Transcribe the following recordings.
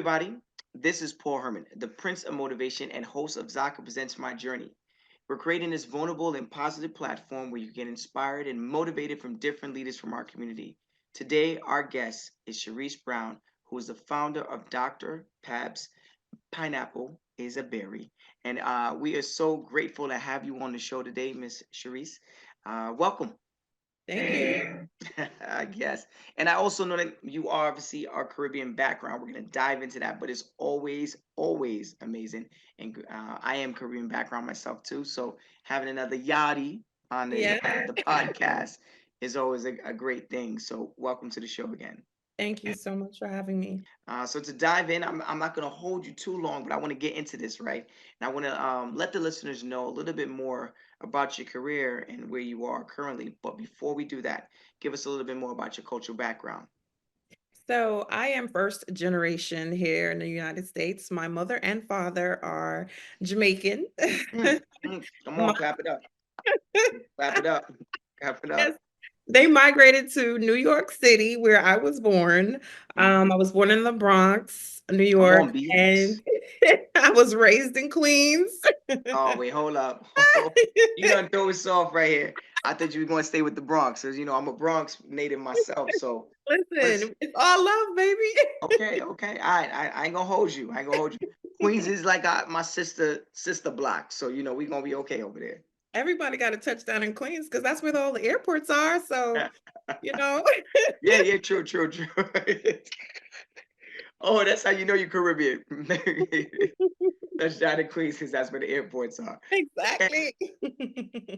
everybody. This is Paul Herman, the Prince of Motivation and host of Zaka Presents My Journey. We're creating this vulnerable and positive platform where you get inspired and motivated from different leaders from our community. Today, our guest is Sherece Brown, who is the founder of Dr. Pabs Pineapple is a berry. And we are so grateful to have you on the show today, Miss Sherece. Welcome. Thank you. I guess. And I also know that you are obviously our Caribbean background. We're going to dive into that, but it's always, always amazing. And I am Caribbean background myself too. So having another Yachty on the, Yeah, the podcast is always a great thing. So welcome to the show again. thank you so much for having me. So to dive in, I'm not going to hold you too long, but I want to get into this, right? And I want to let the listeners know a little bit more about your career and where you are currently. But before we do that, give us a little bit more about your cultural background. So, I am first generation here in the United States. My mother and father are Jamaican. Come My on, clap it up. Clap it up. Clap it Yes, up. they migrated to New York City, where I was born. I was born in the Bronx, New Come on, York, Beats. and I was raised in Queens. Oh, wait, hold up. You done throw us off right here. I thought you were going to stay with the Bronx. As you know, I'm a Bronx native myself. So let's. Listen, it's all love, baby. Okay, okay. All right. I ain't gonna hold you. I ain't gonna hold you. Queens is like my sister block. So we gonna be okay over there. Everybody got a touchdown in Queens because that's where all the airports are. So, you know, Yeah, yeah, true, true, true. Oh, that's how you know you're Caribbean. That's down in Queens because that's where the airports are. Okay, exactly.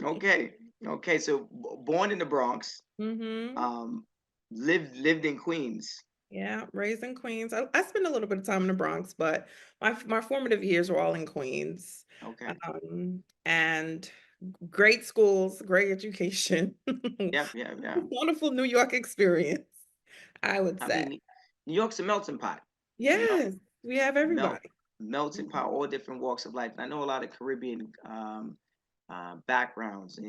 okay, okay. So born in the Bronx, hmm um, lived in Queens. Yeah, raised in Queens. I spent a little bit of time in the Bronx, but my formative years were all in Queens. Okay. And great schools, great education, Yeah, yeah, yeah. wonderful New York experience, I would I say. mean, New York's a melting pot. You know, Yes, we have melt everybody. melting Mhm. pot, all different walks of life. And I know a lot of Caribbean backgrounds.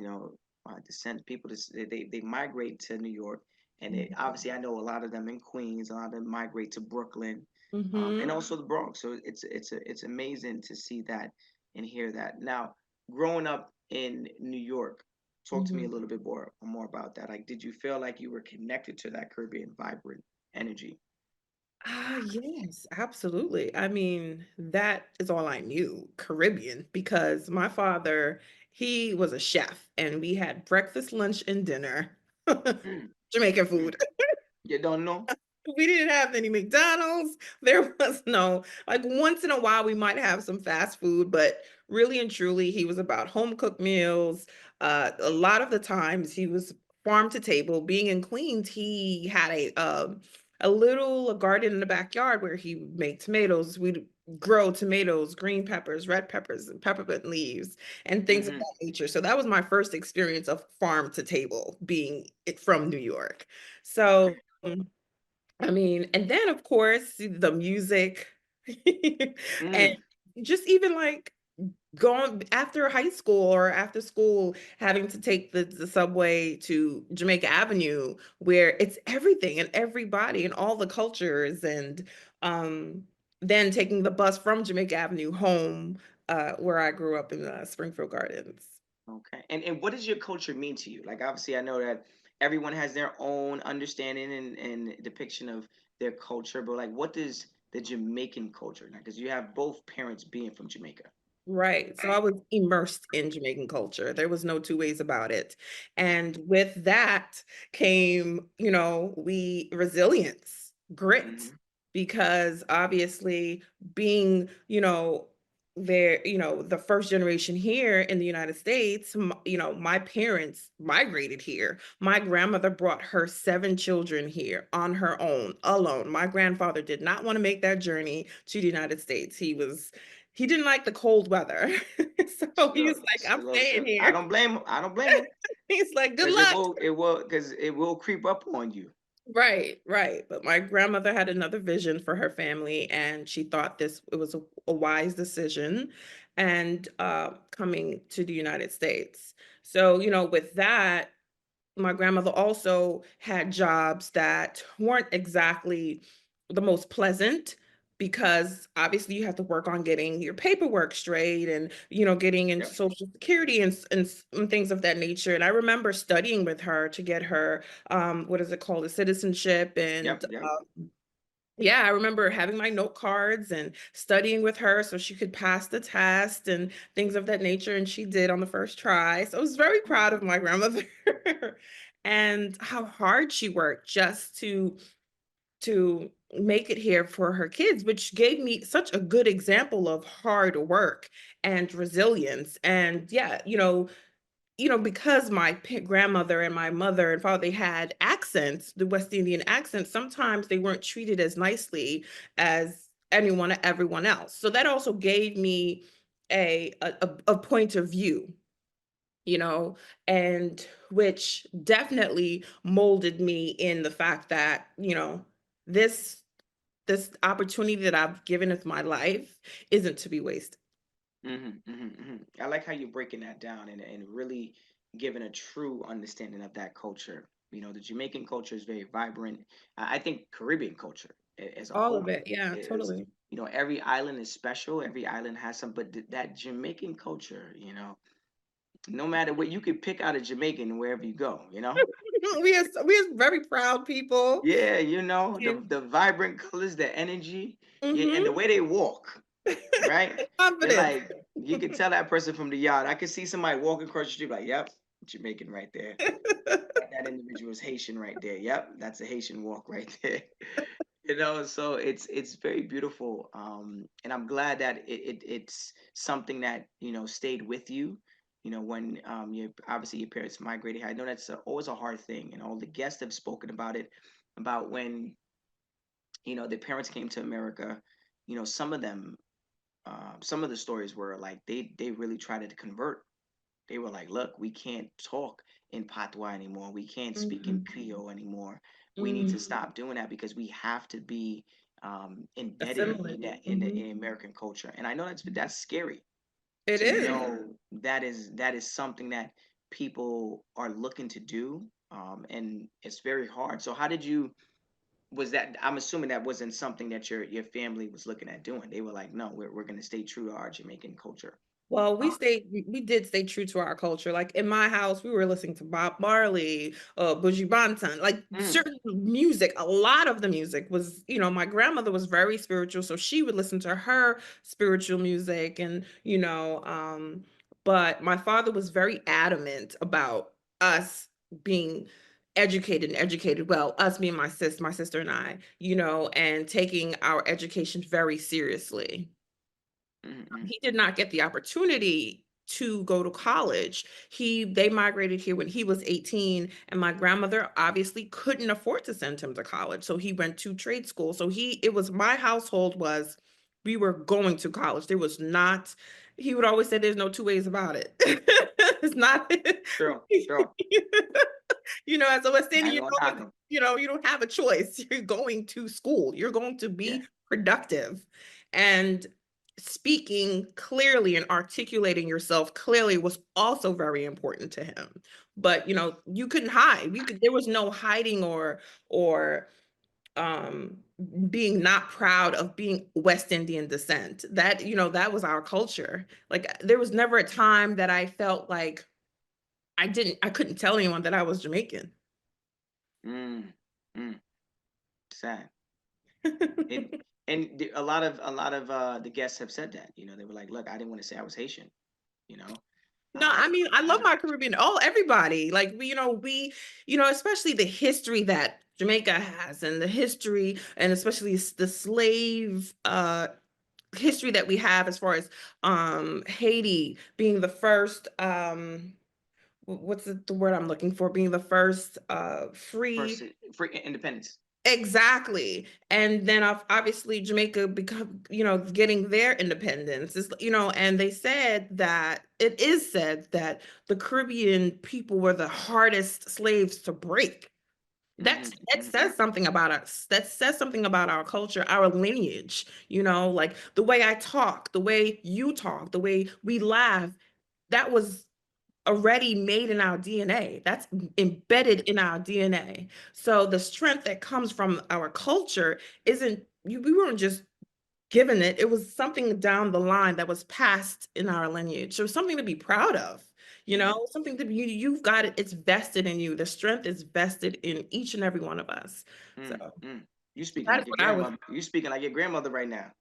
Descent people. They migrate to New York, and obviously I know a lot of them in Queens. A lot of them migrate to Brooklyn, and Mhm. also the Bronx. So it's amazing to see that and hear that. Now, growing up in New York, talk to me a Mhm. little bit more about that. Like, did you feel like you were connected to that Caribbean vibrant energy? Yes, absolutely. I mean, that is all I knew, Caribbean, because my father, he was a chef and we had breakfast, lunch, and dinner. Mm, Jamaican mm. food. You don't know? We didn't have any McDonald's. There was no, like once in a while we might have some fast food, but really and truly he was about home cooked meals. A lot of the times he was farm to table. Being in Queens, he had a little garden in the backyard where he would make tomatoes. We'd grow tomatoes, green peppers, red peppers, and peppermint leaves, and things of Hmm. that nature. So that was my first experience of farm to table, being it from New York. Okay. So I mean, and then of course the music and Mm. just even like going after high school or after school, having to take the subway to Jamaica Avenue, where it's everything and everybody and all the cultures, and um, then taking the bus from Jamaica Avenue home, where I grew up in Springfield Gardens. Okay. And what does your culture mean to you? Like, obviously, I know that everyone has their own understanding and depiction of their culture, but like, what does the Jamaican culture like? Because you have both parents being from Jamaica. Right. So I was immersed in Jamaican culture. There was no two ways about it. And with that came, we resilience, grit, Hmm. because obviously being, the first generation here in the United States, my parents migrated here. My grandmother brought her seven children here on her own, alone. My grandfather did not want to make that journey to the United States. He didn't like the cold weather. So he's like, I'm staying I here. don't blame him. I don't blame him He's like, good because luck. it will creep up on you. Right, right. But my grandmother had another vision for her family, and she thought this it was a wise decision and coming to the United States. So, with that, my grandmother also had jobs that weren't exactly the most pleasant. because obviously you have to work on getting your paperwork straight and getting into Yep. social security and things of that nature. And I remember studying with her to get her what is it called, a citizenship. And Yep. Yep. yeah, I remember having my note cards and studying with her so she could pass the test and things of that nature. And she did on the first try. So I was very proud of my grandmother and how hard she worked just to make it here for her kids, which gave me such a good example of hard work and resilience. And yeah, because my grandmother and my mother and father, they had accents, the West Indian accents, sometimes they weren't treated as nicely as everyone else. So that also gave me a point of view, you know, and which definitely molded me in the fact that, this this opportunity that I've given with my life isn't to be wasted. I like how you're breaking that down and really giving a true understanding of that culture. You know, the Jamaican culture is very vibrant. I think Caribbean culture as a All of whole it. Yeah, is, totally. you know, every island is special. Every island has some, but that Jamaican culture, you know, no matter what, you could pick out a Jamaican wherever you go, you know? We are very proud people. Yeah, you know, And the vibrant colors, the energy, yeah, and mhm. the way they walk, right? They're Confidence. like, you can tell that person from the yard. I could see somebody walking across the street, like, yep, Jamaican right there. That individual is Haitian right there. Yep, that's a Haitian walk right there. You know, so it's very beautiful. And I'm glad that it's something that, you know, stayed with you. You know, when you obviously your parents migrated here. I know that's always a hard thing, and all the guests have spoken about it, about when, you know, their parents came to America. You know, some of them, some of the stories were like they really tried to convert. They were like, look, we can't talk in patois anymore. We can't speak in Mhm. Creole anymore. We need to Mhm. stop doing that because we have to be embedded in Assimilate. that Mhm. in American culture. And I know that's scary It to is. know that is something that people are looking to do, and it's very hard. So how did you? Was that? I'm assuming that wasn't something that your family was looking at doing. They were like, no, we're going to stay true to our Jamaican culture. Well, we did stay true to our culture. Like in my house, we were listening to Bob Marley, Buju Banton, like Mm, certain music. A lot of the music was, my grandmother was very spiritual, so she would listen to her spiritual music, and but my father was very adamant about us being educated. Well, us being my sister and I, and taking our education very seriously. mm, mm, He did not get the opportunity to go to college. They migrated here when he was 18, and my grandmother obviously couldn't afford to send him to college. So he went to trade school. So it was my household was we were going to college. There was not, he would always say there's no two ways about it. It's not true, true. as a West I Indian, ain't gonna knock 'em. you don't have a choice. You're going to school. You're going to Yeah. be productive. And speaking clearly and articulating yourself clearly was also very important to him. But you couldn't hide. There was no hiding or um being not proud of being West Indian descent. That was our culture. Like there was never a time that I felt like I couldn't tell anyone that I was Jamaican. Mm, mm, sad. It and a lot of the guests have said that. You know, they were like, "Look, I didn't want to say I was Haitian." You know, No, I mean, I love I my Caribbean. Everybody. Like especially the history that Jamaica has and the history and especially the slave history that we have as far as Haiti being the first what's the word I'm looking for? Being the first free. first for independence. Exactly. And then obviously Jamaica become, getting their independence is, and it is said that the Caribbean people were the hardest slaves to break. Hmm. That Hmm. says something about us. That says something about our culture, our lineage, like the way I talk, the way you talk, the way we laugh. That was already made in our DNA. That's embedded in our DNA. So the strength that comes from our culture isn't we weren't just given it. It was something down the line that was passed in our lineage. It was something to be proud of, Mm, something to be, you've got it. It's vested in you. The strength is vested in each and every one of us. So mm, mm. You speaking that is like your what I was. grandmother. You speaking like your grandmother right now.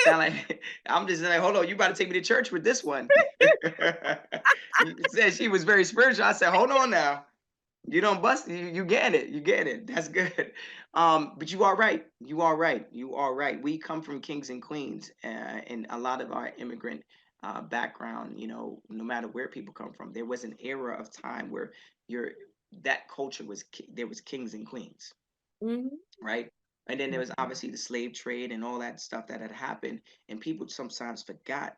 Sound like I'm just like, hold on, you about to take me to church with this one. You said she was very spiritual. I said, hold on now. You don't bust you get it. You get it. That's good. But you are right. You are right. You are right. We come from kings and queens, and a lot of our immigrant background, no matter where people come from, there was an era of time where your that culture was there was kings and queens, Mhm. right? And then there was obviously the slave trade and all that stuff that had happened, and people sometimes forgot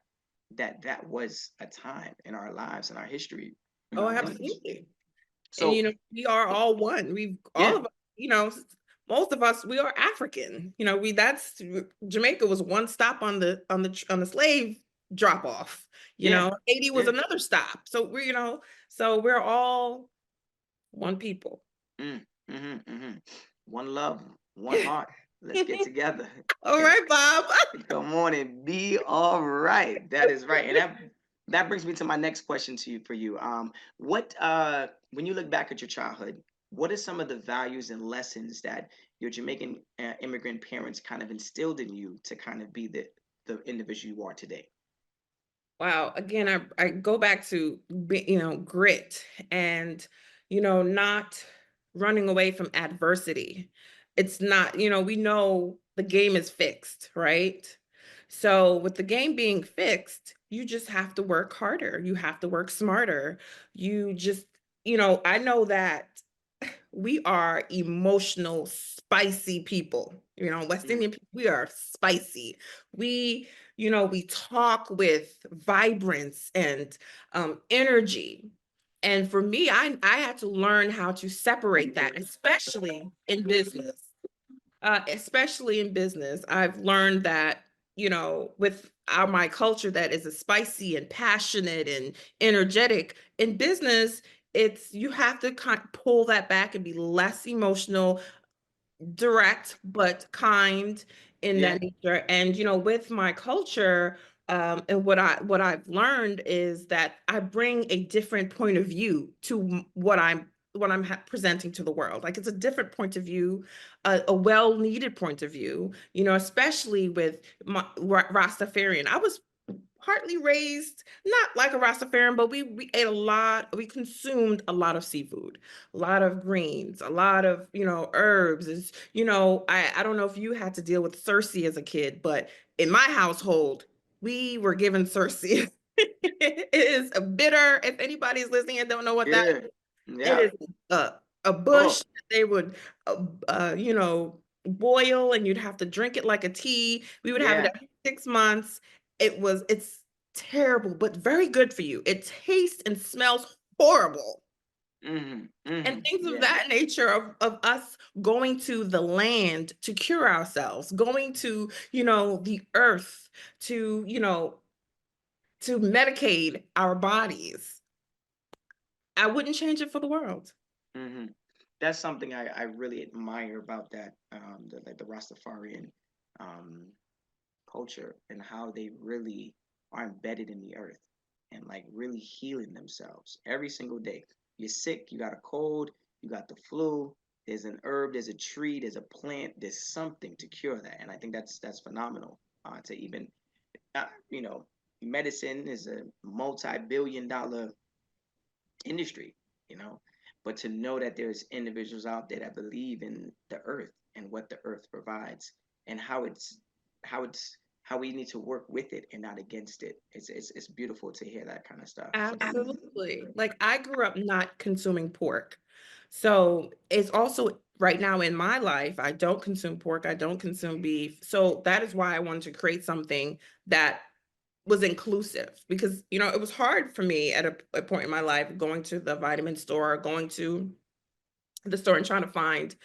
that that was a time in our lives and our history and Oh, our lineage. absolutely. And So we are all one. We've all yeah, of us, most of us, we are African. We that's Jamaica was one stop on the slave drop off. yeah, Haiti was yeah. another stop. So we're all one people. Mm, one love, one heart. Let's get together. All right, Bob. Come on and be all right. That is right. And that brings me to my next question to you for you. What when you look back at your childhood, what are some of the values and lessons that your Jamaican immigrant parents kind of instilled in you to kind of be the individual you are today? Wow. Again, I go back to grit and not running away from adversity. It's not, we know the game is fixed, right? So with the game being fixed, you just have to work harder. You have to work smarter. You just, I know that we are emotional, spicy people. West Mm, Indian people, we are spicy. We, we talk with vibrance and energy. And for me, I had to learn how to separate that, especially in business. Especially in business, I've learned that, with my culture that is a spicy and passionate and energetic in business, it's you have to kind of pull that back and be less emotional, direct but kind in yeah, that nature. And with my culture, and what I've learned is that I bring a different point of view to what I'm presenting to the world. Like, it's a different point of view, a well needed point of view. Especially with my Rastafarian. I was partly raised not like a Rastafarian, but we ate a lot. We consumed a lot of seafood, a lot of greens, a lot of herbs. Is I don't know if you had to deal with Cersei as a kid, but in my household, we were given Cersei. It is a bitter. If anybody's listening and don't know what that yeah, it yeah. is, a bush Oh, that they would, boil, and you'd have to drink it like a tea. We would have it yeah. every 6 months. It's terrible, but very good for you. It tastes and smells horrible. And things of Yeah. that nature of us going to the land to cure ourselves, going to, the earth to, to medicate our bodies. I wouldn't change it for the world. hmm That's something I really admire about that, the Rastafarian um, culture and how they really are embedded in the earth and like really healing themselves every single day. You're sick, you got a cold, you got the flu. There's an herb, there's a tree, there's a plant, there's something to cure that, and I think that's phenomenal. To even, uh, you know, medicine is a multi-billion-dollar industry, you know. But to know that there's individuals out there that believe in the earth and what the earth provides and how we need to work with it and not against it. It's beautiful to hear that kind of stuff. So Absolutely. Like, I grew up not consuming pork. So it's also right now in my life, I don't consume pork, I don't consume beef. So that is why I wanted to create something that was inclusive, because it was hard for me at a point in my life, going to the vitamin store, going to the store and trying to find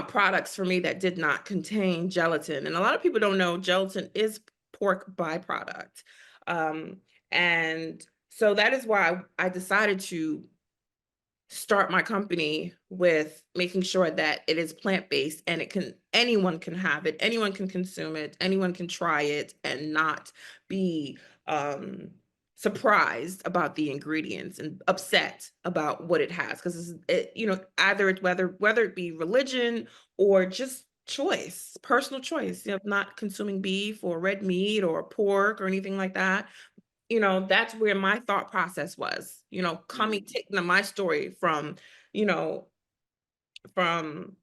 products for me that did not contain gelatin. And a lot of people don't know gelatin is pork byproduct. Um, and so that is why I decided to start my company with making sure that it is plant-based and anyone can have it, anyone can consume it, anyone can try it and not be surprised about the ingredients and upset about what it has. Because either it's whether it be religion or just choice, personal choice, of not consuming beef or red meat or pork or anything like that. That's where my thought process was, Mm-hmm. taking my story you know, from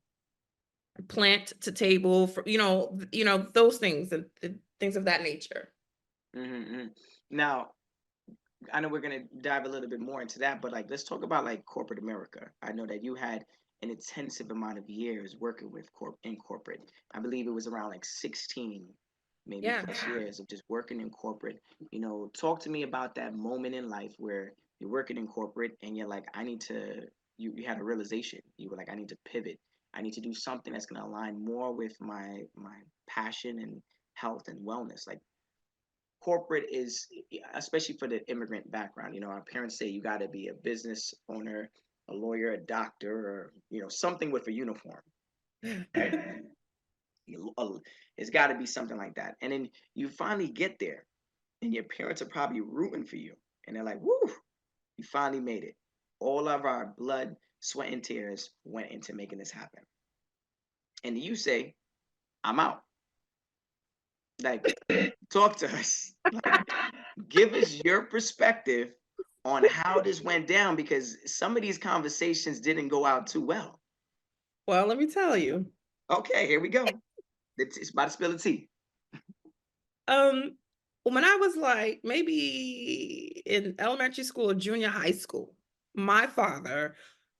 plant to table, for those things and things of that nature. Mm-hmm. Now, I know we're gonna dive a little bit more into that, but like let's talk about like corporate America. I know that you had an intensive amount of years working with in corporate. I believe it was around like 16, maybe Yeah. plus years of just working in corporate. Talk to me about that moment in life where you're working in corporate and you're like, I need to. You had a realization. You were like, I need to pivot. I need to do something that's gonna align more with my passion and health and wellness. Like corporate is, especially for the immigrant background, our parents say you got to be a business owner, a lawyer, a doctor, or something with a uniform, right? It's got to be something like that, and then you finally get there and your parents are probably rooting for you and they're like, woo, you finally made it. All of our blood, sweat, and tears went into making this happen, and you say, I'm out. Like, talk to us. Like, give us your perspective on how this went down because some of these conversations didn't go out too well. Well, let me tell you. Okay, here we go. It's about to spill the tea. Um, when I was like maybe in elementary school or junior high school, my father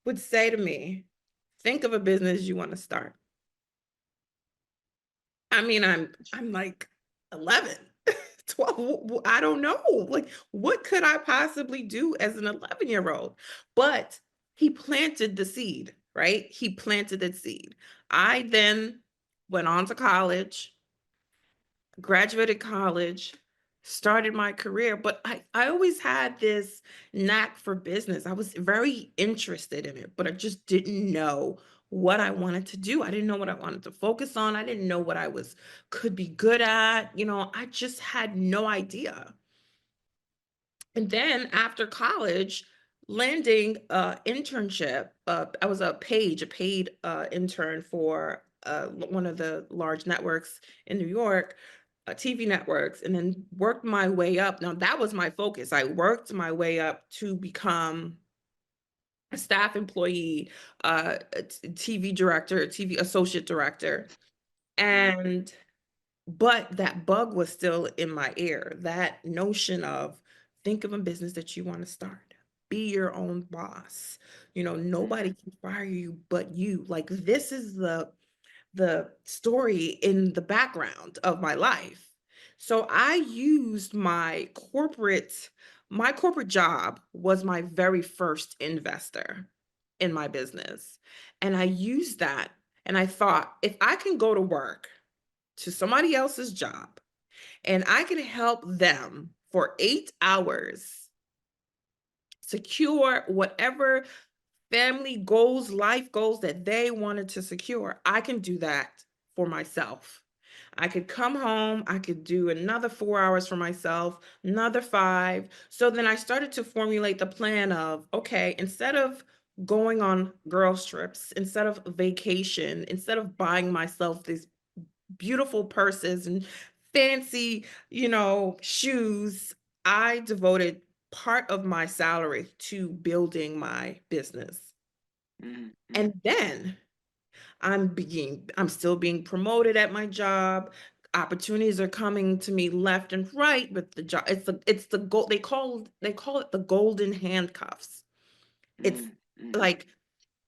would say to me, think of a business you want to start. I mean, I'm like 11, 12. I don't know. Like, what could I possibly do as an 11-year-old? But he planted the seed, right? He planted that seed. I then went on to college, graduated college, started my career, but I always had this knack for business. I was very interested in it, but I just didn't know what I wanted to do. I didn't know what I wanted to focus on. I didn't know what I was could be good at. I just had no idea. And then after college, landing a internship, I was a paid intern for one of the large networks in New York, TV networks, and then worked my way up. Now that was my focus. I worked my way up to become a staff employee, TV director, TV associate director, Mm, and but that bug was still in my ear. That notion of think of a business that you want to start. Be your own boss. mm, Nobody can fire you but you. Like this is the story in the background of my life. So I used my corporate job was my very first investor in my business. And I used that and I thought if I can go to work to somebody else's job and I can help them for 8 hours secure whatever family goals, life goals that they wanted to secure, I can do that for myself. I could come home, I could do another 4 hours for myself, another five. So then I started to formulate the plan of okay, instead of going on girls' trips, instead of vacation, instead of buying myself these beautiful purses and fancy, shoes. I devoted part of my salary to building my business. mm, mm, And then I'm still being promoted at my job. Opportunities are coming to me left and right with the job. It's the gold they call it the golden handcuffs. It's mm, mm. like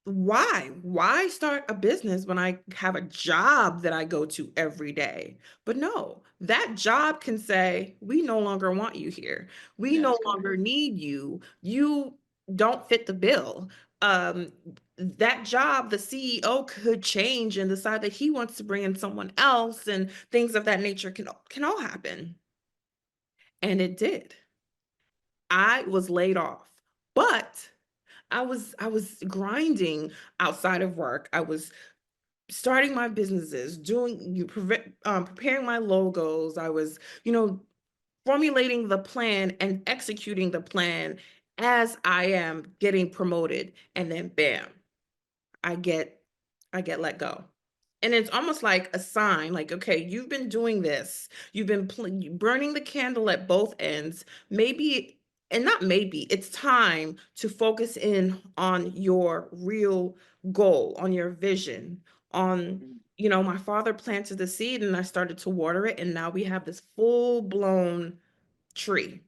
why start a business when I have a job that I go to every day? But no, that job can say we no longer want you here, we That no is correct. longer need you don't fit the bill. That job, the CEO could change and decide that he wants to bring in someone else, and things of that nature can all happen. And it did. I was laid off, but I was grinding outside of work. I was starting my businesses, preparing my logos. I was, formulating the plan and executing the plan as I am getting promoted, and then bam, I get I get let go. And it's almost like a sign, like, okay, you've been doing this. You've been burning the candle at both ends. Maybe, and not maybe, it's time to focus in on your real goal, on your vision, on, Mm, my father planted the seed and I started to water it. And now we have this full blown tree.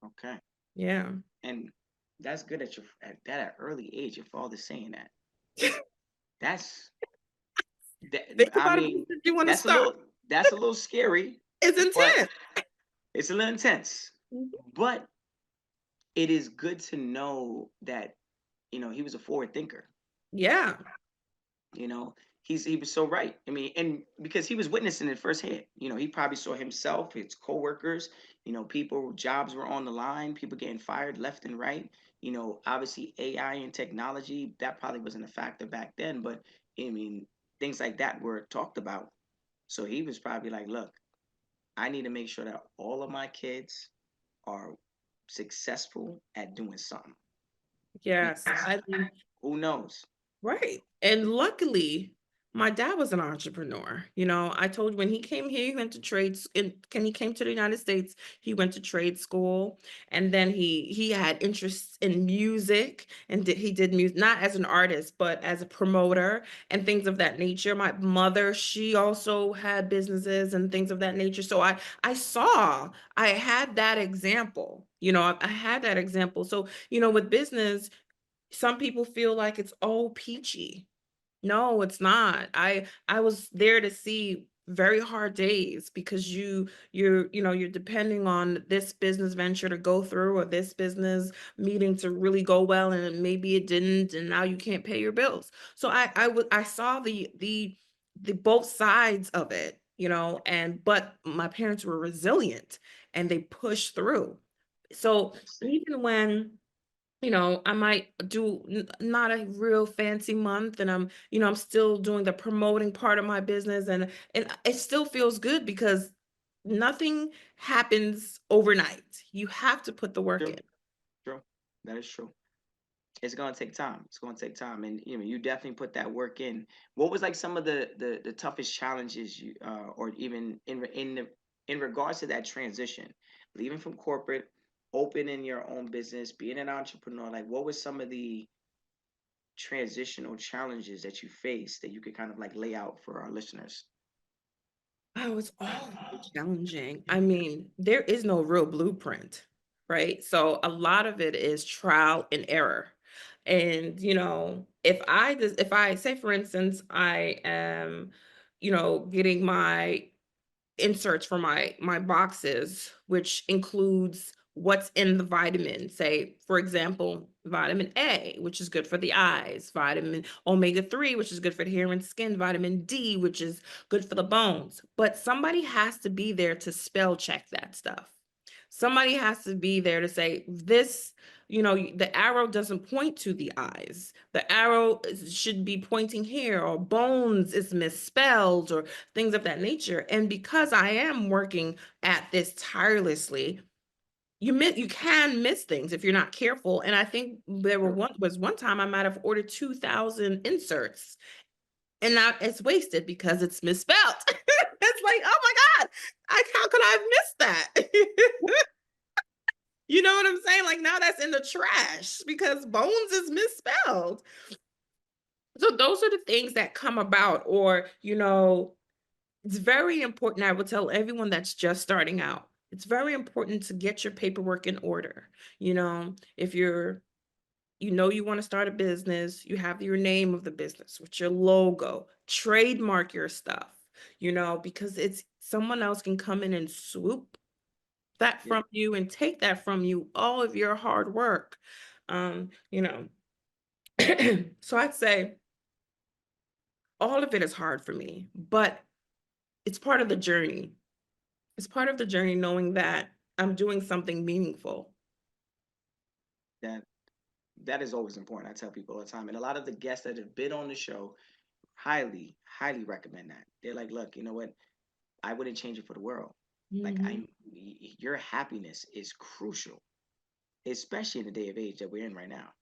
okay. Yeah. And that's good at that early age, your father's saying that. That's that Think I about a mean, business you want to that's a start. little that's a little scary, It's but intense. it's a little intense. But it is good to know that, he was a forward thinker. Yeah. You know, he was so right. I mean, and because he was witnessing it firsthand. He probably saw himself, his coworkers, people, jobs were on the line, people getting fired left and right. Obviously AI and technology, that probably wasn't a factor back then, but I mean, things like that were talked about. So he was probably like, look, I need to make sure that all of my kids are successful at doing something. Yes. Because I mean, who knows? right. And luckily, my dad was an entrepreneur. I told you when he came here, he went to he came to the United States, he went to trade school, and then he had interests in music, and he did music not as an artist, but as a promoter and things of that nature. My mother, she also had businesses and things of that nature. So I had that example. I had that example. So, with business, some people feel like it's all peachy. No, it's not. I was there to see very hard days because you're depending on this business venture to go through, or this business meeting to really go well, and maybe it didn't, and now you can't pay your bills. So I saw the both sides of it, and but my parents were resilient and they pushed through. So That's it. even when I might do not a real fancy month, and I'm still doing the promoting part of my business, and it still feels good because nothing happens overnight. You have to put the work in. True, true. That is true. It's gonna take time. It's gonna take time, and you definitely put that work in. What was like some of the toughest challenges you, or even in regards to that transition, leaving from corporate, opening your own business, being an entrepreneur? Like, what was some of the transitional challenges that you faced that you could kind of like lay out for our listeners? Oh, it's all very challenging. I mean, there is no real blueprint, right? So a lot of it is trial and error. And, if I say, for instance, I am, getting my inserts for my boxes, which includes what's in the vitamin. Say, for example, vitamin A, which is good for the eyes, vitamin omega-3, which is good for the hair and skin, vitamin D, which is good for the bones. But somebody has to be there to spell check that stuff. Somebody has to be there to say this, the arrow doesn't point to the eyes. The arrow should be pointing here, or bones is misspelled, or things of that nature. And because I am working at this tirelessly, you can miss things if you're not careful. And I think True. was one time I might have ordered 2,000 inserts, and now it's wasted because it's misspelled. It's like, oh my God, how could I have missed that? You know what I'm saying? Like, now that's in the trash because bones is misspelled. So those are the things that come about, or, it's very important. I would tell everyone that's just starting out, it's very important to get your paperwork in order. If you want to start a business, you have your name of the business with your logo, trademark your stuff, because it's someone else can come in and swoop that Yeah. from you and take that from you, all of your hard work. Um, you know, so I'd say all of it is hard for me, but it's part of the journey. It's part of the journey knowing that I'm doing something meaningful. That that is always important. I tell people all the time, and a lot of the guests that have been on the show highly, highly recommend that. They're like, look, you know what? I wouldn't change it for the world. Like Mhm. your happiness is crucial, especially in the day of age that we're in right now.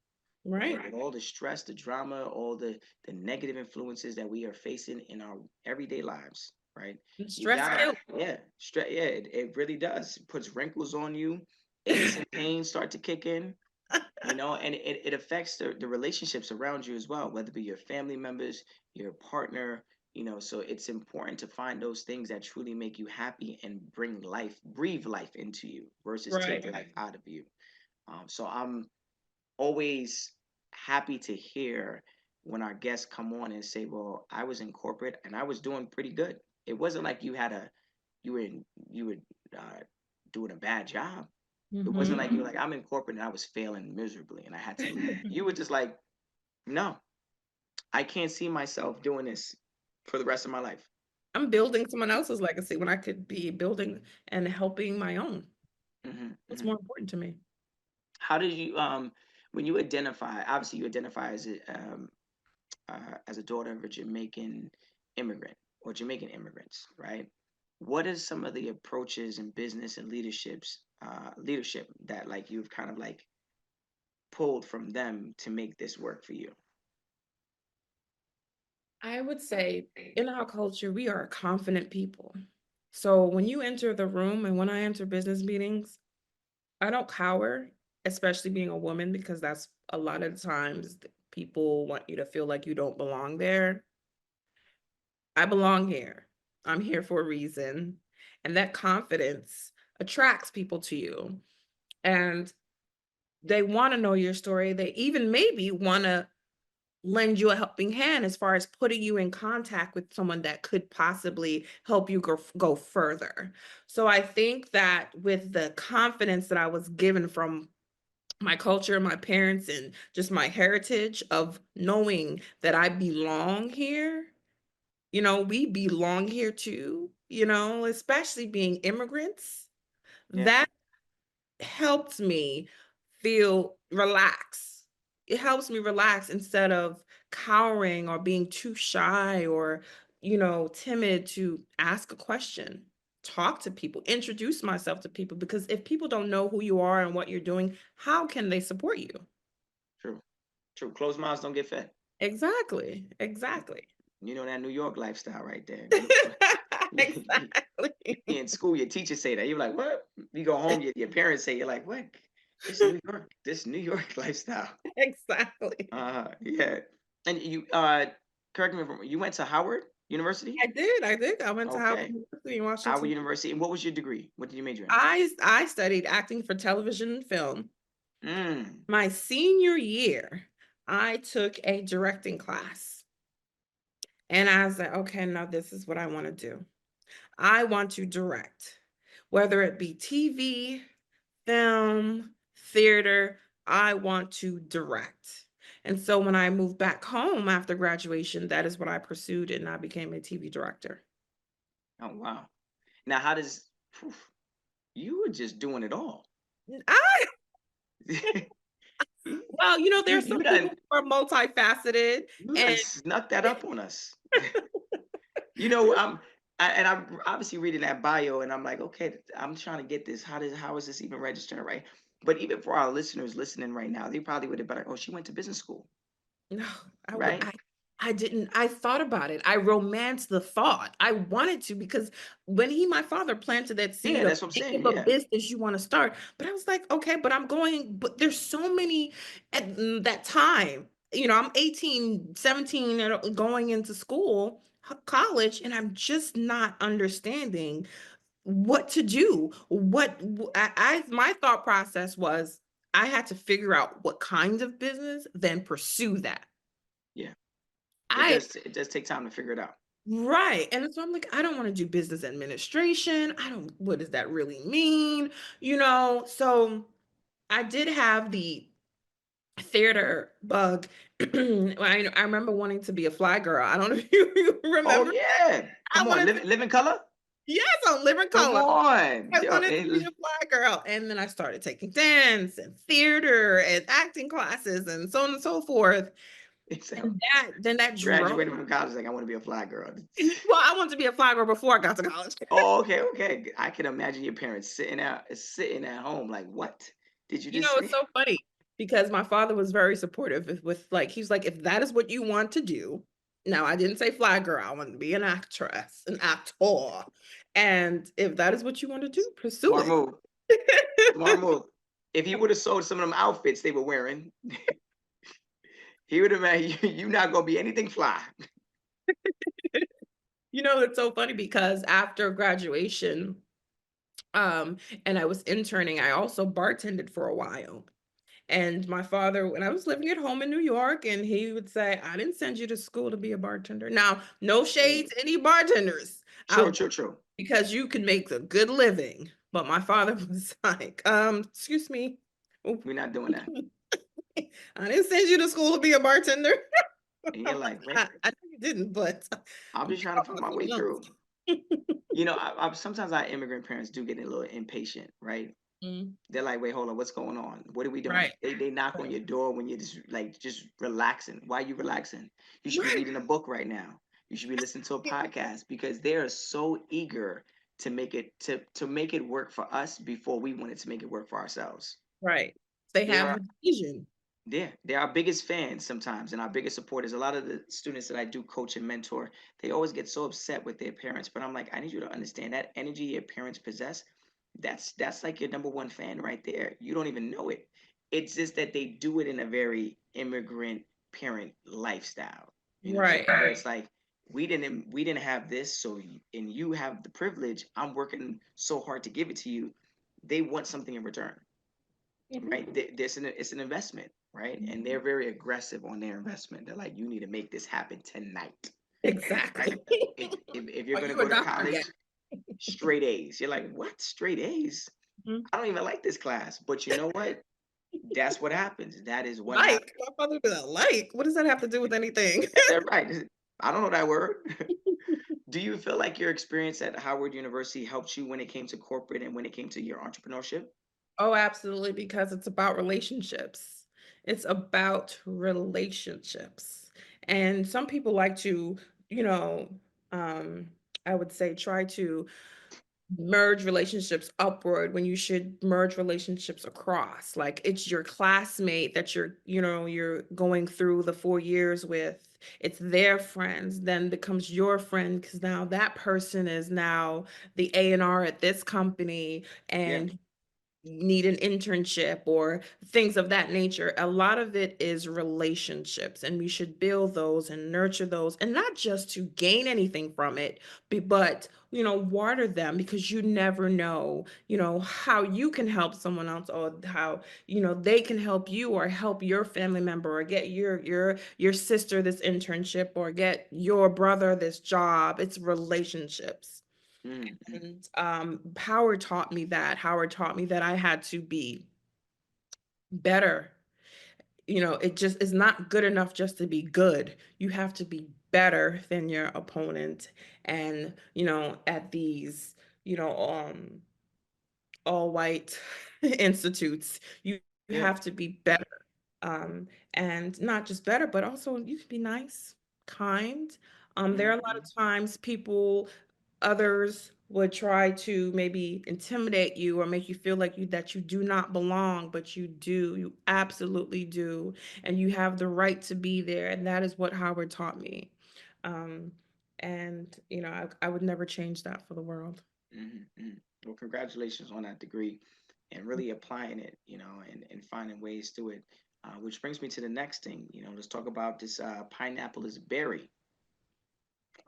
Right? Right. With all the stress, the drama, all the negative influences that we are facing in our everyday lives, right? And You stress gotta, kills. yeah, stress, yeah, it really does. It puts wrinkles on you, aches and pains start to kick in, and it affects the relationships around you as well, whether it be your family members, your partner, so it's important to find those things that truly make you happy and bring life, breathe life into you versus take Right. life out of you. So I'm always happy to hear when our guests come on and say, "Well, I was in corporate and I was doing pretty good." It wasn't like you were uh, doing a bad job. It wasn't Mhm. like you were like, "I'm in corporate and I was failing miserably and I had to leave." You were just like, "No, I can't see myself doing this for the rest of my life." I'm building someone else's legacy when I could be building and helping my own. Hmm. What's Hmm. more important to me? How did you when you identify? Obviously, you identify as a daughter of a Jamaican immigrant or Jamaican immigrants, right? What is some of the approaches in business and leadership that like you've kind of like pulled from them to make this work for you? I would say in our culture, we are confident people. So when you enter the room and when I enter business meetings, I don't cower, especially being a woman, because that's a lot of the times people want you to feel like you don't belong there. I belong here. I'm here for a reason. And that confidence attracts people to you. And they want to know your story. They even maybe want to lend you a helping hand as far as putting you in contact with someone that could possibly help you go further. So I think that with the confidence that I was given from my culture, my parents, and just my heritage of knowing that I belong here, we belong here too, especially being immigrants, Yeah, that helped me feel relaxed. It helps me relax instead of cowering or being too shy or, timid to ask a question, talk to people, introduce myself to people. Because if people don't know who you are and what you're doing, how can they support you? true, true. Closed mouths don't get fed. Exactly. Exactly. You know that New York lifestyle right there. Exactly. In school, your teachers say that. You're like, what? You go home, your parents say, you're like, what? This New York lifestyle. Exactly. Yeah. And correct me if I'm wrong, you went to Howard University? I did. I went to Howard Okay. University in Howard Washington. University. And what was your degree? What did you major in? I studied acting for television and film. Mm. My senior year, I took a directing class. And I was like, okay, now this is what I want to do. I want to direct, whether it be TV, film, theater, I want to direct. And so when I moved back home after graduation, that is what I pursued, and I became a TV director. Oh wow. Now how does phew, you were just doing it all. I, you well, you there's you some people done who are multifaceted, you done and snuck that up on us. And I'm obviously reading that bio, and I'm like, okay, I'm trying to get this. How is this even registering right? But even for our listeners listening right now, they probably would have been like, oh, she went to business school, no, I would right? I didn't I thought about it. I romanced the thought. I wanted to because when my father planted that seed Yeah, of that's what I'm think saying. of a Yeah, business you want to start. But I was like, okay, but there's so many at that time. I'm 18, 17, and going into school, college, and I'm just not understanding what to do. My thought process was I had to figure out what kind of business, then pursue that. yeah. I It does take time to figure it out. Right. And so I'm like, I don't want to do business administration. What does that really mean? So I did have the theater bug. I remember wanting to be a fly girl. I don't know if you Oh remember. yeah, I come on, wanted live in color. Yes, on Living Come Color. on. I Yo, wanted to be a fly girl, and then I started taking dance and theater and acting classes and so on and so forth, it's and that drove. graduated from college like I want to be a fly girl. Well, I wanted to be a fly girl before I got to college. Oh, okay, okay. I can imagine your parents sitting at home like, what did you You just know, it's say? so funny because my father was very supportive with like he's like, if that is what you want to do. Now, I didn't say fly girl. I wanted to be an actress, an actor. And if that is what you want to do, pursue Smart it. move. Smart move. If he would have sold some of them outfits they were wearing, he would have made you not gonna be anything fly. You know, it's so funny because after graduation, um, and I was interning, I also bartended for a while. And my father, when I was living at home in New York, and he would say, I didn't send you to school to be a bartender. Now, no shade Mm. to any bartenders True, out true, true. because you can make a good living. But my father was like, excuse me. We're not doing that. I didn't send you to school to be a bartender. And I'm you're like, like, right? I know you didn't, but I'm you just can trying to talk find about my way something through. else. Sometimes our immigrant parents do get a little impatient, right? Mm, They're like, wait, hold on, what's going on? What are we doing? right, They knock on right, your door when you're just relaxing. Why are you relaxing? You should be right. reading a book right now. You should be listening to a podcast because they are so eager to make it work for us before we wanted to make it work for ourselves. Right. They They have are the vision. yeah, they're our biggest fans sometimes and our biggest supporters. A lot of the students that I do coach and mentor, they always get so upset with their parents. But I'm like, I need you to understand that energy your parents possess, that's like your number one fan right there. You don't even know it. It's just that they do it in a very immigrant parent lifestyle. You know what I'm saying? Right. Where it's like we didn't have this, and you have the privilege. I'm working so hard to give it to you. They want something in return, right? Mhm. It's an investment, right? And Mhm. they're very aggressive on their investment. They're like, you need to make this happen tonight, right? Exactly. If you're Are gonna you a go to doctor college, yet? straight A's. You're like, what? Straight A's? Mhm. I don't even like this class. But you know what? That's what happens. That is what happens. Like, my father would be like, what does that have to do with anything? They're right. I don't know that word. Do you feel like your experience at Howard University helped you when it came to corporate and when it came to your entrepreneurship? Oh, absolutely, because it's about relationships. It's about relationships. And some people like to, you know, um, I would say try to merge relationships upward when you should merge relationships across. Like it's your classmate that you're going through the 4 years with. It's their friends, then becomes your friend because now that person is now the A&R at this company Yeah. and need an internship or things of that nature. A lot of it is relationships, and we should build those and nurture those, and not just to gain anything from it, but water them because you never know, how you can help someone else or how, they can help you or help your family member or get your sister this internship or get your brother this job. It's relationships. Mm-hmm. And Howard taught me that. Howard taught me that I had to be better. It just is not good enough just to be good. You have to be better than your opponent. And, at these, you know, um, all white institutes, you Yeah. have to be better. And not just better, but also you can be nice, kind. There are a lot of Mm-hmm. times others would try to maybe intimidate you or make you feel like you do not belong, but you do. You absolutely do. And you have the right to be there. And that is what Howard taught me. Um, and I would never change that for the world. Mm-hmm. Well, congratulations on that degree and really applying it, and finding ways to it. Which brings me to the next thing, let's talk about this pineapple is a berry.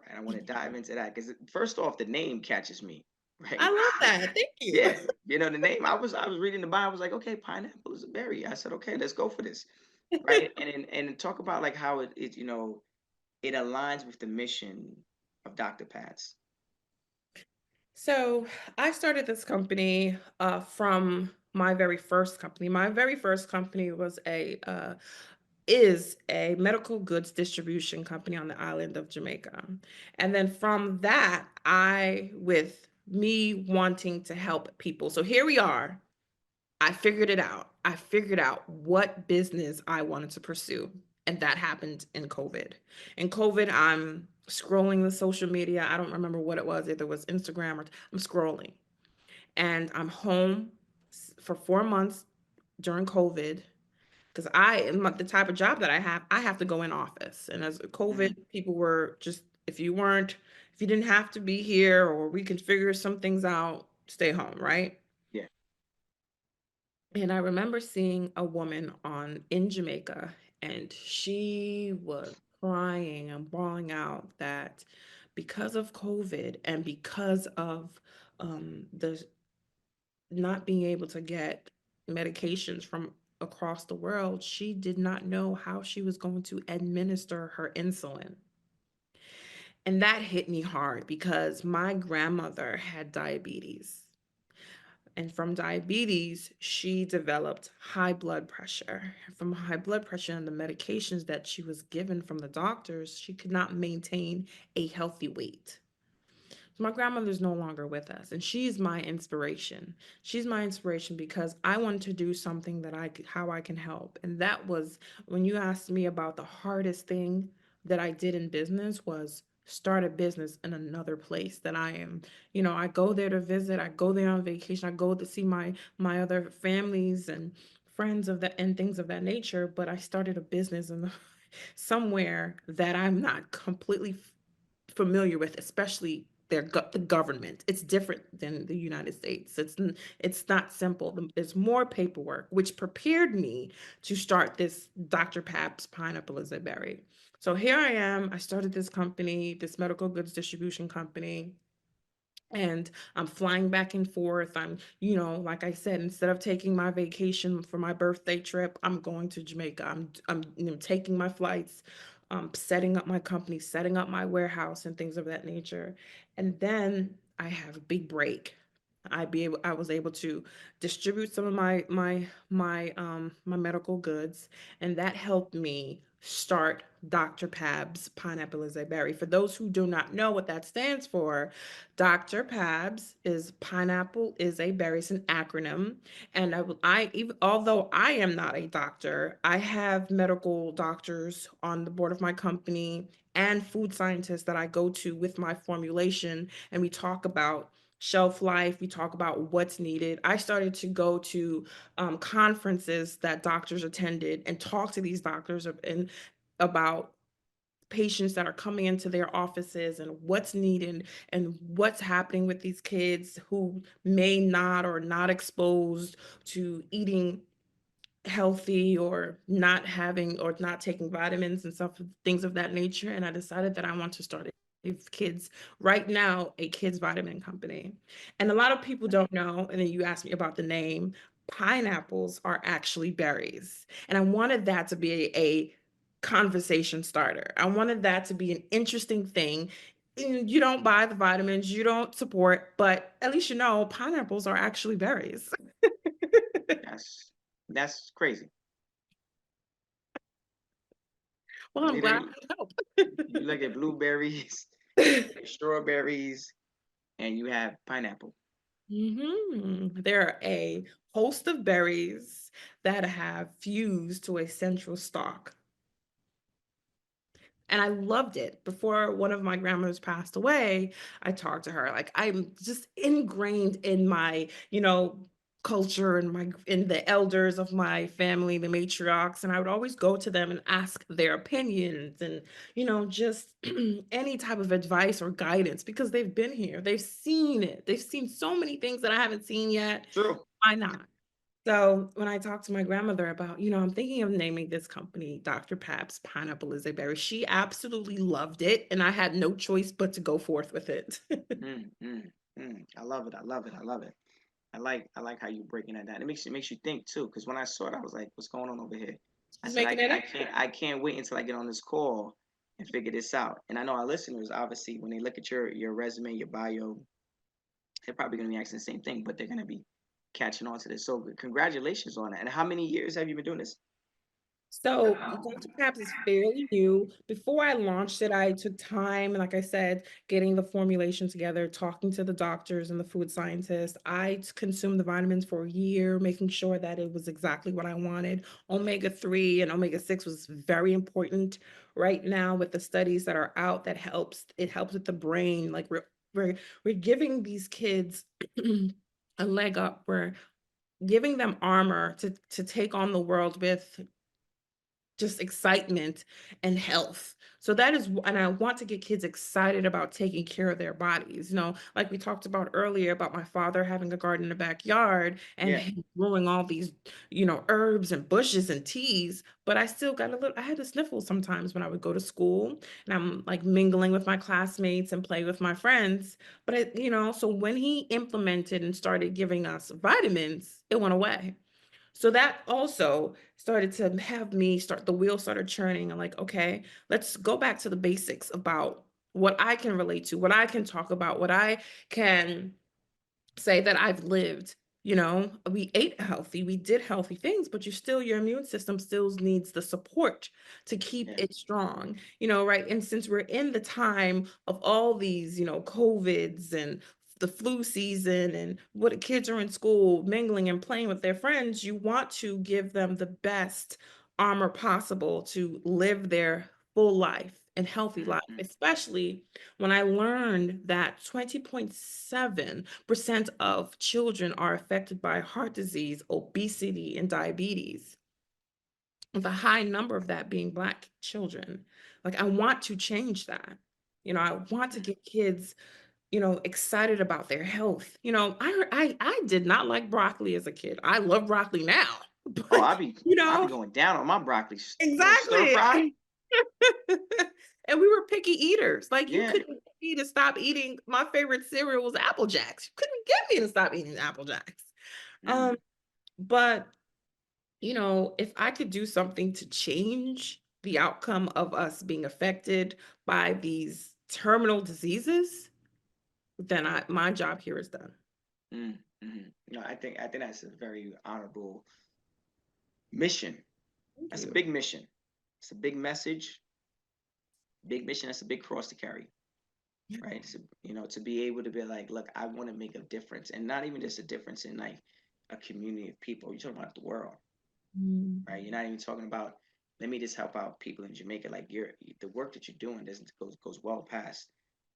Right? I want to dive into that because first off, the name catches me, I right? love that. Thank you. Yeah, the name. I was reading the Bible. I was like, okay, pineapple is a berry. I said, okay, let's go for this, right? And talk about like how it aligns with the mission of Dr. Pat's. So I started this company from my very first company. My very first company is a medical goods distribution company on the island of Jamaica. And then from that, with me wanting to help people. So here we are. I figured it out. I figured out what business I wanted to pursue. And that happened in COVID. In COVID, I'm scrolling the social media. I don't remember what it was, either it was Instagram or I'm scrolling. And I'm home for 4 months during COVID because the type of job that I have to go in office. And as Mm-hmm. COVID, people were just, if you didn't have to be here or we could figure some things out, stay home, right? Yeah. And I remember seeing a woman on in Jamaica, and she was crying and bawling out that because of COVID and because of the not being able to get medications from across the world, she did not know how she was going to administer her insulin. And that hit me hard because my grandmother had diabetes. And from diabetes, she developed high blood pressure. From high blood pressure and the medications that she was given from the doctors, she could not maintain a healthy weight. My grandmother's no longer with us, and she's my inspiration. She's my inspiration because I want to do something that how I can help. And that was when you asked me about the hardest thing that I did in business was start a business in another place that I am. I go there to visit, I go there on vacation, I go to see my other families and friends of that and things of that nature, but I started a business in somewhere that I'm not completely familiar with, especially the government. It's different than the United States. It's not simple. There's more paperwork, which prepared me to start this Dr. Pabs Pineapple as a berry. So here I am. I started this company, this medical goods distribution company, and I'm flying back and forth. Like I said, instead of taking my vacation for my birthday trip, I'm going to Jamaica. I'm taking my flights, setting up my company, setting up my warehouse and things of that nature. And then I have a big break. I was able to distribute some of my medical goods, and that helped me start Dr. Pabs Pineapple is a Berry. For those who do not know what that stands for, Dr. Pabs is pineapple is a berry. It's an acronym. And even although I am not a doctor, I have medical doctors on the board of my company and food scientists that I go to with my formulation, and we talk about shelf life. We talk about what's needed. I started to go to conferences that doctors attended and talk to these doctors and about patients that are coming into their offices and what's needed and what's happening with these kids who may not or not exposed to eating healthy or not having or not taking vitamins and stuff things of that nature. And I decided that I want to start a kids vitamin company. And a lot of people don't know, and then you asked me about the name. Pineapples are actually berries, and I wanted that to be a conversation starter. I wanted that to be an interesting thing. You don't buy the vitamins, you don't support, but at least pineapples are actually berries. That's crazy. Well, I'm glad Literally, I could help. you look at blueberries, strawberries, and you have pineapple. There are a host of berries that have fused to a central stalk. And I loved it. Before one of my grandmothers passed away, I talked to her. Like I'm just ingrained in my, culture and my in the elders of my family, the matriarchs, and I would always go to them and ask their opinions and, just any type of advice or guidance because they've been here. They've seen it. They've seen so many things that I haven't seen yet. True. Why not? So when I talked to my grandmother about, I'm thinking of naming this company Dr. Pabst Pineapple is a Berry, she absolutely loved it, and I had no choice but to go forth with it. Mm, mm, I love it. I love it. I love it. I like how you're breaking that down. It makes you think too. Because when I saw it, I was like, "What's going on over here?" I She's said, making it I can't wait until I get on this call and figure this out." And I know our listeners, obviously, when they look at your resume, your bio, they're probably going to be asking the same thing, but they're going to be catching on to this. So congratulations on that. And how many years have you been doing this? So Dr. Pabs is fairly new. Before I launched it, I took time, and like I said, getting the formulation together, talking to the doctors and the food scientists. Consumed the vitamins for a year, making sure that it was exactly what I wanted. Omega-3 and omega-6 was very important right now with the studies that are out that it helps with the brain. Like we're giving these kids a leg up. We're giving them armor to take on the world with just excitement and health. So that is, and I want to get kids excited about taking care of their bodies. Like we talked about earlier about my father having a garden in the backyard and Yeah. him growing all these, herbs and bushes and teas. But I had to sniffle sometimes when I would go to school and I'm like mingling with my classmates and play with my friends. So when he implemented and started giving us vitamins, it went away. So that also started to have me start the wheel started churning. I'm like, okay, let's go back to the basics about what I can relate to, what I can talk about, what I can say that I've lived. We ate healthy, we did healthy things, but your immune system still needs the support to keep Yeah. it strong, right? And since we're in the time of all these, COVIDs and the flu season and what the kids are in school mingling and playing with their friends, you want to give them the best armor possible to live their full life and healthy life, Hmm. especially when I learned that 20.7% of children are affected by heart disease, obesity, and diabetes, with a high number of that being Black children. Like, I want to change that. I want to get kids, excited about their health. I did not like broccoli as a kid. I love broccoli now, Oh, but I'll be going down on my broccoli. Stir exactly. fry. And we were picky eaters. Like you Yeah. couldn't get me to stop eating. My favorite cereal was Apple Jacks. You couldn't get me to stop eating Apple Jacks. Um, Hmm. but if I could do something to change the outcome of us being affected by these terminal diseases, then my job here is done. Mm-hmm. No, I think that's a very honorable mission. Thank That's a you. big mission. It's a big message, big mission. That's a big cross to carry, right? So, to be able to be like, look, I want to make a difference, and not even just a difference in like a community of people. You're talking about the world, Mm, right? You're not even talking about let me just help out people in Jamaica. Like the work that you're doing doesn't goes well past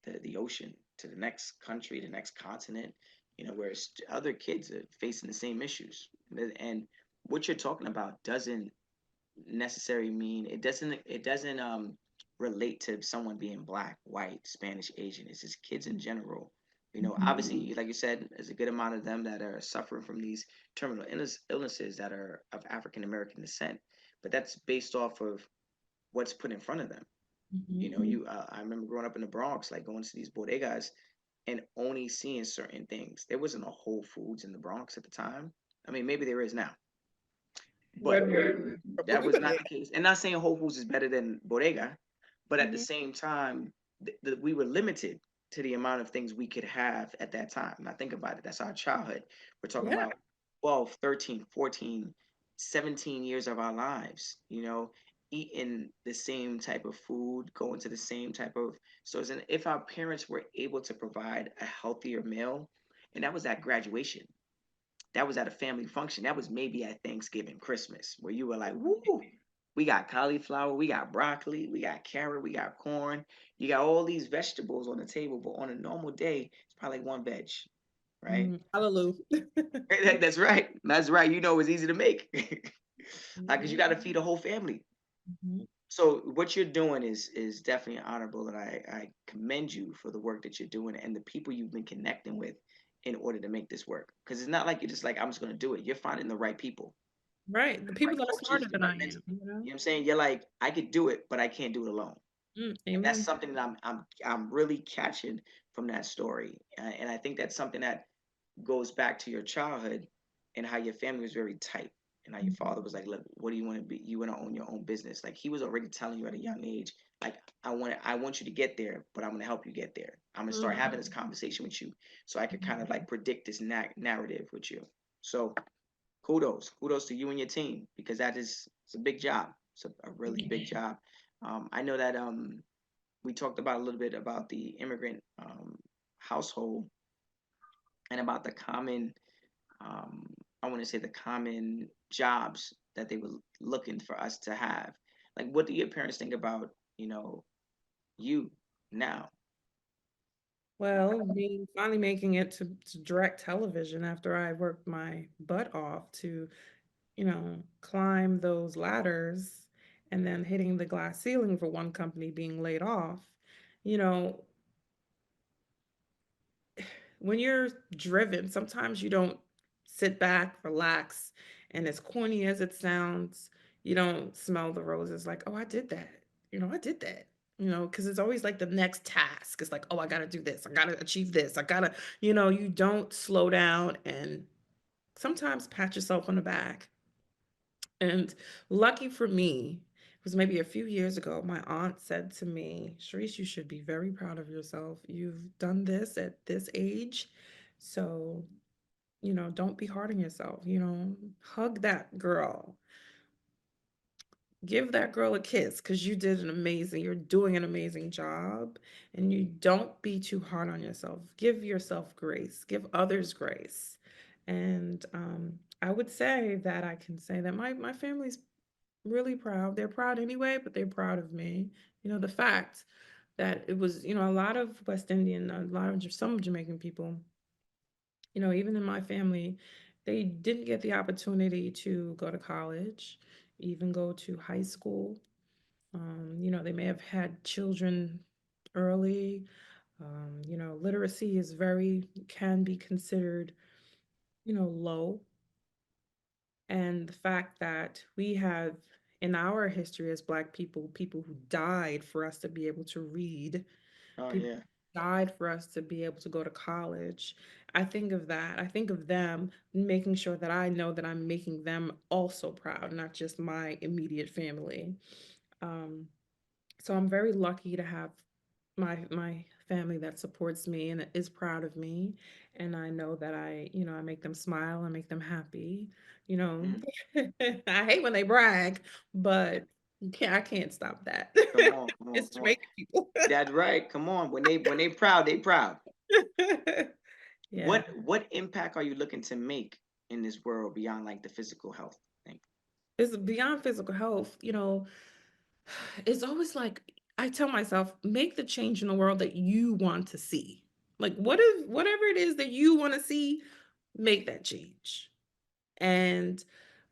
the ocean to the next country, the next continent. Where other kids are facing the same issues, and what you're talking about doesn't necessarily mean it doesn't relate to someone being black, white, Spanish, Asian. It's just kids in general. mhm, Obviously, like you said, there's a good amount of them that are suffering from these terminal illnesses that are of African American descent, but that's based off of what's put in front of them. mhm. I remember growing up in the Bronx, like going to these bodegas and only seeing certain things. There wasn't a Whole Foods in the Bronx at the time. I mean, maybe there is now, but Where that was not yeah. the case. And not saying Whole Foods is better than Bodega, but at the Mhm. same time, we were limited to the amount of things we could have at that time. Now think about it. That's our childhood. We're talking Yeah. about 12, 13, 14, 17 years of our lives, eating the same type of food, going to the same type of stores. And if our parents were able to provide a healthier meal, and that was at graduation, that was at a family function. That was maybe at Thanksgiving, Christmas, where you were like, woo, we got cauliflower, we got broccoli, we got carrot, we got corn. You got all these vegetables on the table, but on a normal day, it's probably like one veg, right? Hallelujah. That's right. That's right. It's easy to make. Because you Mhm, got to feed a whole family. mhm. So what you're doing is definitely honorable, and I commend you for the work that you're doing and the people you've been connecting with in order to make this work. Because it's not like you're just like I'm just going to do it. You're finding the right people, Right. The the people right that are coaches, smarter the than right I am, mentors. You know what I'm saying? You're like I could do it, but I can't do it alone. And that's Amen. something that I'm really catching from that story, and I think that's something that goes back to your childhood and how your family was very tight and how your father Mhm, was like, look, what do you want to be? You want to own your own business. Like he was already telling you at a young age, like I want you to get there, but I'm going to help you get there. I'm going to start having this mhm, conversation with you so I could kind of mhm. like predict this narrative with you. So kudos to you and your team because it's a big job. a really big job. I know that we talked about a little bit about the immigrant household and about the common, um, I want to say the common jobs that they were looking for us to have. Like, what do your parents think about, you know, you now? Well, me finally making it to direct television after I worked my butt off to, climb those ladders and then hitting the glass ceiling for one company being laid off. You know, when you're driven, sometimes you don't sit back, relax, and as corny as it sounds, you don't smell the roses like, oh, I did that. I did that. Because it's always like the next task. It's like, oh, I got to do this. I got to achieve this. I got to, you don't slow down and sometimes pat yourself on the back. And lucky for me, it was maybe a few years ago, my aunt said to me, Sherece, you should be very proud of yourself. You've done this at this age. So, don't be hard on yourself. Hug that girl. Give that girl a kiss because you're doing an amazing job. And you don't be too hard on yourself. Give yourself grace, give others grace. And I would say that I can say that my family's really proud. They're proud anyway, but they're proud of me. The fact that it was, a lot of West Indian, a lot of some Jamaican people, even in my family, they didn't get the opportunity to go to college, even go to high school. They may have had children early. Literacy can be considered, low. And the fact that we have in our history as Black people who died for us to be able to read, Oh people yeah. died for us to be able to go to college. I think of that. I think of them making sure that I know that I'm making them also proud, not just my immediate family. Um, so I'm very lucky to have my family that supports me and is proud of me, and I know that I make them smile, I make them happy. You know, Mm. I hate when they brag, but I can't stop that. Come on, come on, It's come on. Jamaican people. That's right. Come on. When they proud, they proud. Yeah, What impact are you looking to make in this world beyond like the physical health thing? it's beyond physical health. It's always like I tell myself, make the change in the world that you want to see. Like, what if whatever it is that you want to see, make that change. And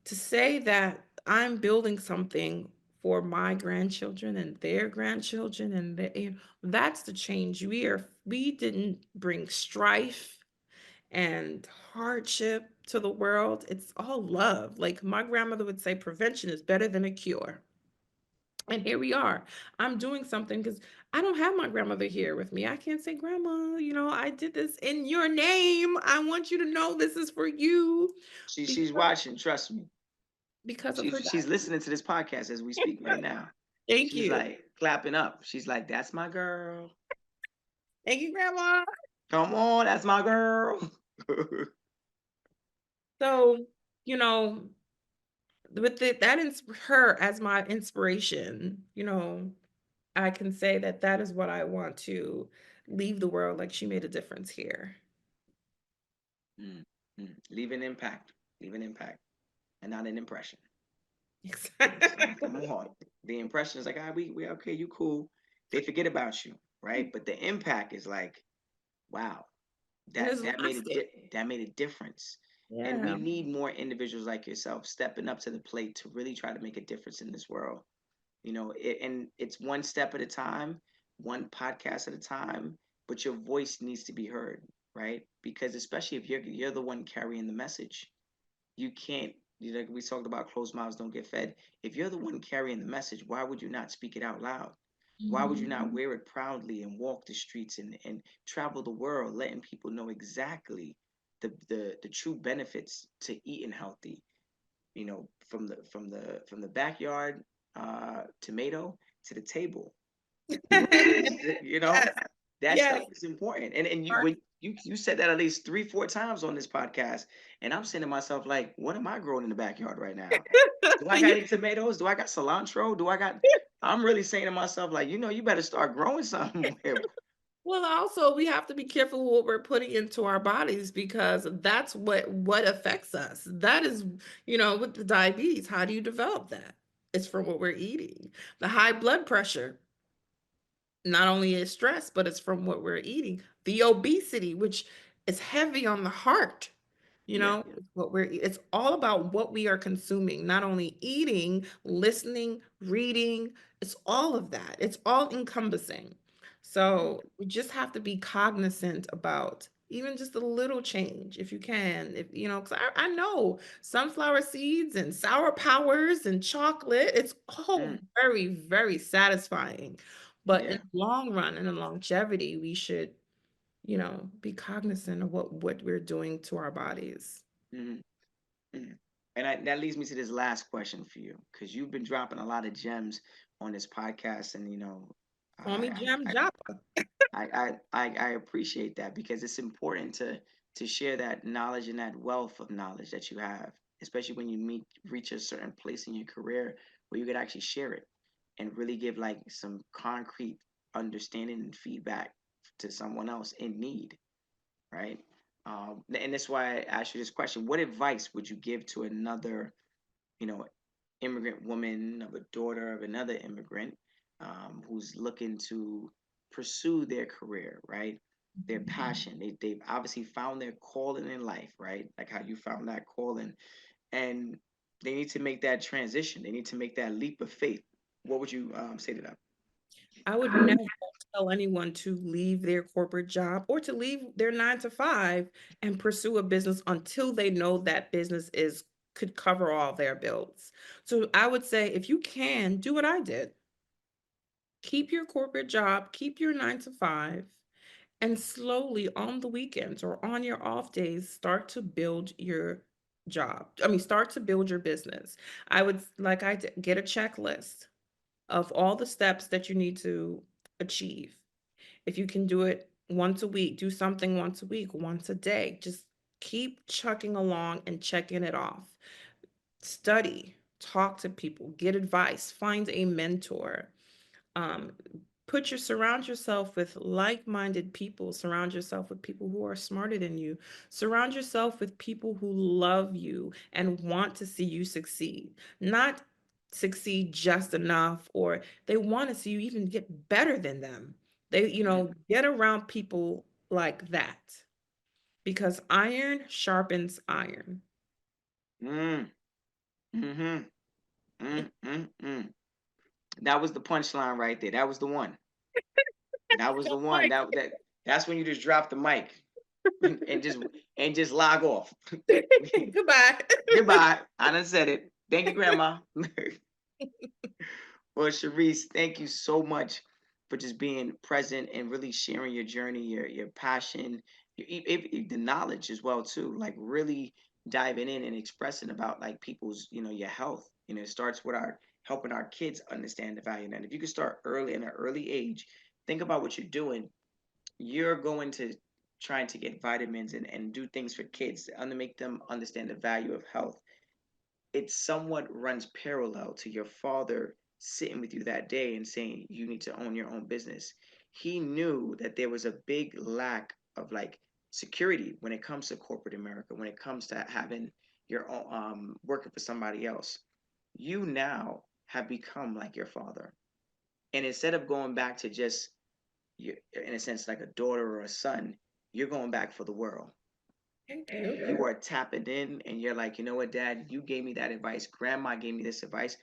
to say that I'm building something for my grandchildren and their grandchildren, and that's the change. We didn't bring strife and hardship to the world. It's all love. Like my grandmother would say, prevention is better than a cure. And here we are. I'm doing something because I don't have my grandmother here with me. I can't say, Grandma, I did this in your name. I want you to know this is for you She's because, watching. Trust me. because of She's her she's dad. listening to this podcast as we speak right now. Thank She's you. like clapping up. She's like, "That's my girl. Thank you, Grandma. Come on, that's my girl." So, you know, with her as my inspiration, I can say that that is what I want to leave the world like she made a difference here. Mm, mm. Leave an impact. Leave an impact, and not an impression. It's like, come Exactly. on. The impression is like, ah, we okay, you cool. They forget about you, right? But the impact is like, wow, And that it's that made a lasting. that made a difference. And we Yeah. need more individuals like yourself stepping up to the plate to really try to make a difference in this world. And it's one step at a time, one podcast at a time, but your voice needs to be heard, right? Because especially if you're the one carrying the message, you can't. Like we talked about, closed mouths don't get fed. If you're the one carrying the message, why would you not speak it out loud? Why would you not Mhm. wear it proudly and walk the streets and travel the world, letting people know exactly the true benefits to eating healthy? From the backyard tomato to the table. Yes. you know that Yes. stuff is important, and you Art. you said that at least 3, 4 times on this podcast, and I'm saying to myself like, what am I growing in the backyard right now? Do I got Yeah. any tomatoes? Do I got cilantro? Do I got? I'm really saying to myself like, you better start growing something. Well, also we have to be careful what we're putting into our bodies because that's what affects us. That is, with the diabetes, how do you develop that? It's from what we're eating. The high blood pressure, not only is stress, but it's from what we're eating. The obesity, which is heavy on the heart, Yeah. it's all about what we are consuming, not only eating, listening, reading. It's all of that. It's all encompassing. Mm, So we just have to be cognizant about even just a little change if you can. If because I know sunflower seeds and sour powers and chocolate, it's all mm, very, very satisfying. But in yeah. the long run and in longevity, we should, be cognizant of what we're doing to our bodies. Mm, mm. And that leads me to this last question for you, because you've been dropping a lot of gems on this podcast, and Call me I Jam I Joppa. I appreciate that because it's important to share that knowledge and that wealth of knowledge that you have, especially when you reach a certain place in your career where you could actually share it and really give like some concrete understanding and feedback to someone else in need, right? And that's why I asked you this question: what advice would you give to another, you know, immigrant woman, of a daughter of another immigrant, who's looking to pursue their career, right? Their passion. They've obviously found their calling in life, right? Like how you found that calling. And they need to make that transition. They need to make that leap of faith. What would you say to them? I would never tell anyone to leave their corporate job or to leave their 9 to 5 and pursue a business until they know that business is could cover all their bills. So I would say if you can, do what I did. Keep your corporate job, keep your 9 to 5, and slowly on the weekends or on your off days, start to build your job. I mean, start to build your business. I would, like I did, get a checklist of all the steps that you need to achieve. If you can do it once a week, do something once a week, once a day. Just keep chucking along and checking it off. Study, talk to people, get advice, find a mentor. Um, surround yourself with like-minded people. Surround yourself with people who are smarter than you. Surround yourself with people who love you and want to see you succeed, not succeed just enough, or they want to see you even get better than them. They, get around people like that because iron sharpens iron. Mm, mm-hmm. Mm. That was the punchline right there. That was the one. That was the one. Like, That's when you just drop the mic and just log off. goodbye. Goodbye. I done said it. Thank you, Grandma. Well, Sherece, thank you so much for just being present and really sharing your journey, your passion, the knowledge as well too. Like really diving in and expressing about like people's, your health. It starts with our helping our kids understand the value. And if you can start early in an early age, think about what you're doing. You're going to trying to get vitamins and do things for kids to make them understand the value of health. It somewhat runs parallel to your father sitting with you that day and saying you need to own your own business. He knew that there was a big lack of like security when it comes to corporate America, when it comes to having your own working for somebody else. You now have become like your father. And instead of going back to just you in a sense like a daughter or a son, you're going back for the world. Thank you. You are tapping in and you're like, you know what, dad, you gave me that advice. Grandma gave me this advice.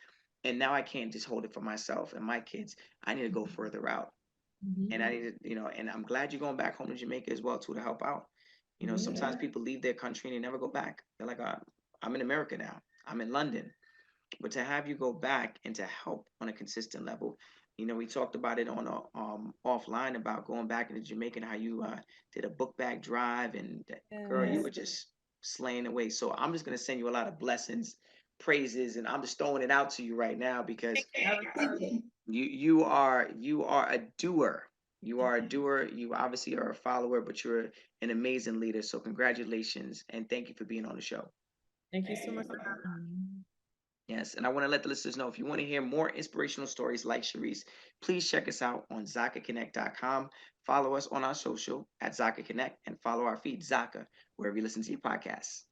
And now I can't just hold it for myself and my kids. I need to go further out. And I Mhm. need to, and I'm glad you're going back home to Jamaica as well, too, to help out. Sometimes Yeah. people leave their country and they never go back. They're like, I'm in America now. I'm in London. But to have you go back and to help on a consistent level, we talked about it on a offline about going back into Jamaica and how you did a book bag drive, and girl, you Yes. were just slaying away. So I'm just gonna send you a lot of blessings, praises, and I'm just throwing it out to you right now because I received it. you are a doer. You are a Okay. doer. You obviously are a follower, but you're an amazing leader. So congratulations and thank you for being on the show. Thank you so much for having me. Yes, and I want to let the listeners know if you want to hear more inspirational stories like Sherece, please check us out on ZakaConnect.com. Follow us on our social at Zaka Connect and follow our feed Zaka wherever you listen to your podcasts.